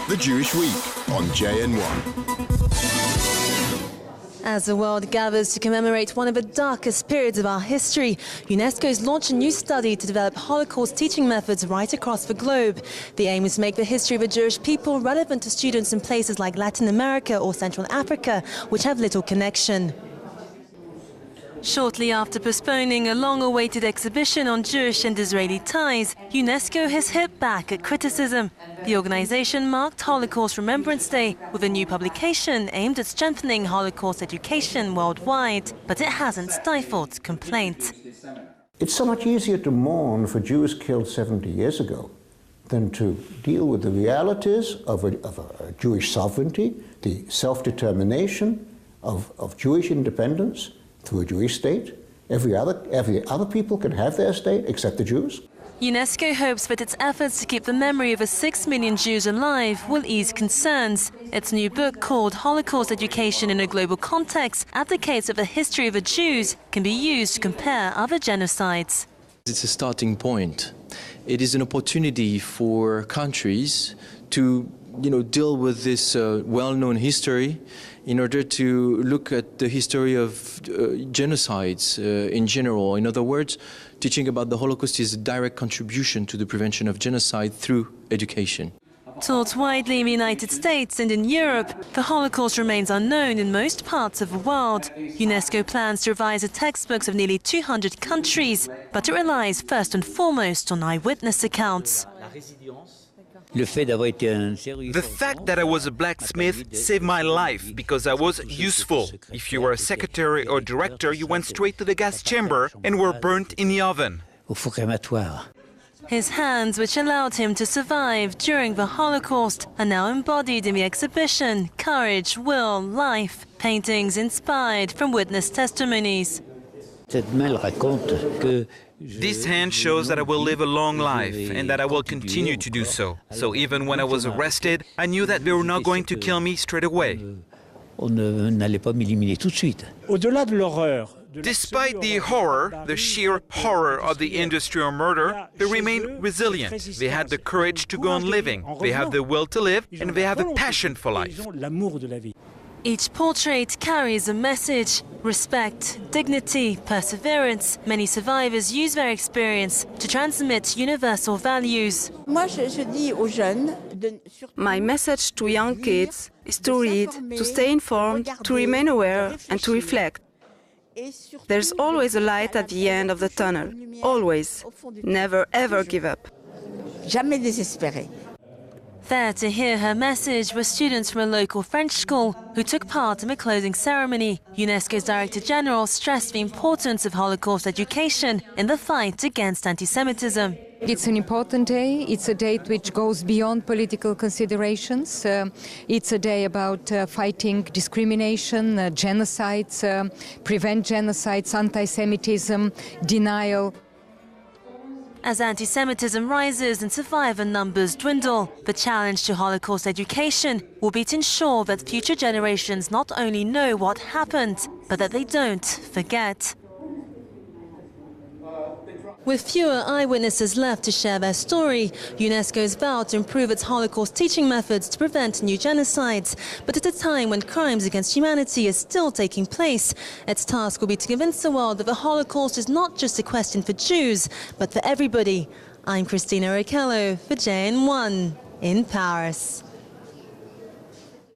The Jewish Week on JN1. As the world gathers to commemorate one of the darkest periods of our history, UNESCO has launched a new study to develop Holocaust teaching methods right across the globe. The aim is to make the history of the Jewish people relevant to students in places like Latin America or Central Africa, which have little connection. Shortly after postponing a long-awaited exhibition on Jewish and Israeli ties, UNESCO has hit back at criticism. The organization marked Holocaust Remembrance Day with a new publication aimed at strengthening Holocaust education worldwide, but it hasn't stifled complaint. It's so much easier to mourn for Jews killed 70 years ago than to deal with the realities of a Jewish sovereignty, the self-determination of Jewish independence through a Jewish state. Every other people can have their state except the Jews. UNESCO hopes that its efforts to keep the memory of the 6 million Jews alive will ease concerns. Its new book, called Holocaust Education in a Global Context, advocates that the history of the Jews can be used to compare other genocides. It's a starting point. It is an opportunity for countries to deal with this well-known history in order to look at the history of genocides in general. In other words, teaching about the Holocaust is a direct contribution to the prevention of genocide through education. Taught widely in the United States and in Europe, the Holocaust remains unknown in most parts of the world. UNESCO plans to revise the textbooks of nearly 200 countries, but it relies first and foremost on eyewitness accounts. The fact that I was a blacksmith saved my life because I was useful. If you were a secretary or director, you went straight to the gas chamber and were burnt in the oven. His hands, which allowed him to survive during the Holocaust, are now embodied in the exhibition Courage, Will, Life, paintings inspired from witness testimonies. This hand shows that I will live a long life and that I will continue to do so. So even when I was arrested, I knew that they were not going to kill me straight away. Despite the horror, the sheer horror of the industrial murder, they remain resilient. They had the courage to go on living. They have the will to live and they have a passion for life. Each portrait carries a message: respect, dignity, perseverance. Many survivors use their experience to transmit universal values. My message to young kids is to read, to stay informed, to remain aware and to reflect. There's always a light at the end of the tunnel. Always. Never ever give up. Jamais désespérer. There to hear her message were students from a local French school who took part in the closing ceremony. UNESCO's Director General stressed the importance of Holocaust education in the fight against anti-Semitism. It's an important day. It's a date which goes beyond political considerations. It's a day about fighting discrimination, genocides, prevent genocides, anti-Semitism, denial. As anti-Semitism rises and survivor numbers dwindle, the challenge to Holocaust education will be to ensure that future generations not only know what happened, but that they don't forget. With fewer eyewitnesses left to share their story, UNESCO has vowed to improve its Holocaust teaching methods to prevent new genocides. But at a time when crimes against humanity are still taking place, its task will be to convince the world that the Holocaust is not just a question for Jews, but for everybody. I'm Christina Raquello for JN1 in Paris.